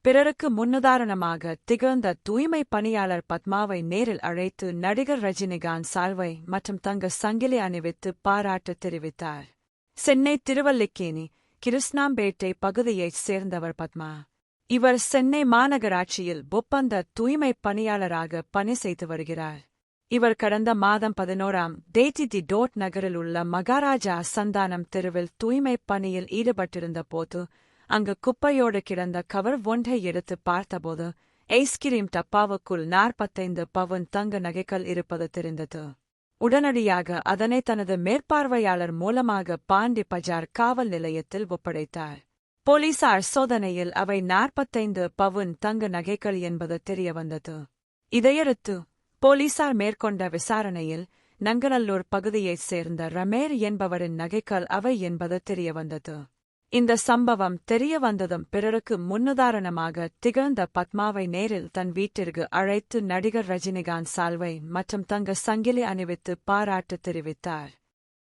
பிறருக்கு முன்னுதாரணமாக திகழ்ந்த தூய்மை பணியாளர் பத்மாவை நேரில் அழைத்து நடிகர் ரஜினிகாந்த் சால்வை மற்றும் தங்க சங்கிலி அணிவித்து பாராட்டு தெரிவித்தார். சென்னை திருவல்லிக்கேணி, கிருஷ்ணாம்பேட்டை பகுதியைச் சேர்ந்தவர் பத்மா. இவர் சென்னை மாநகராட்சியில் ஒப்பந்த தூய்மை பணியாளராக பணி செய்து வருகிறார். இவர் கடந்த மாதம் 11ஆம் தேதி நகரில் உள்ள மகாராஜா சந்தானம் தெருவில் தூய்மை பணியில் ஈடுபட்டிருந்த போது அங்கு குப்பையோடு கிடந்த கவர் ஒன்றை எடுத்து பார்த்தபோது ஐஸ்கிரீம் டப்பாவுக்குள் 45 பவுன் தங்க நகைகள் இருப்பது தெரிந்தது. உடனடியாக அதனை தனது மேற்பார்வையாளர் மூலமாக பாண்டி பஜார் காவல் நிலையத்தில் ஒப்படைத்தார். போலீசார் சோதனையில் அவை 45 பவுன் தங்க நகைகள் என்பது தெரியவந்தது. இதையடுத்து போலீசார் மேற்கொண்ட விசாரணையில் நங்கநல்லூர் பகுதியைச் சேர்ந்த ரமேர் என்பவரின் நகைகள் அவை என்பது தெரியவந்தது. இந்த சம்பவம் தெரியவந்ததும் பிறருக்கு முன்னுதாரணமாக திகழ்ந்த பத்மாவை நேரில் தன் வீட்டிற்கு அழைத்து நடிகர் ரஜினிகாந்த் சால்வை மற்றும் தங்க சங்கிலி அணிவித்து பாராட்டு தெரிவித்தார்.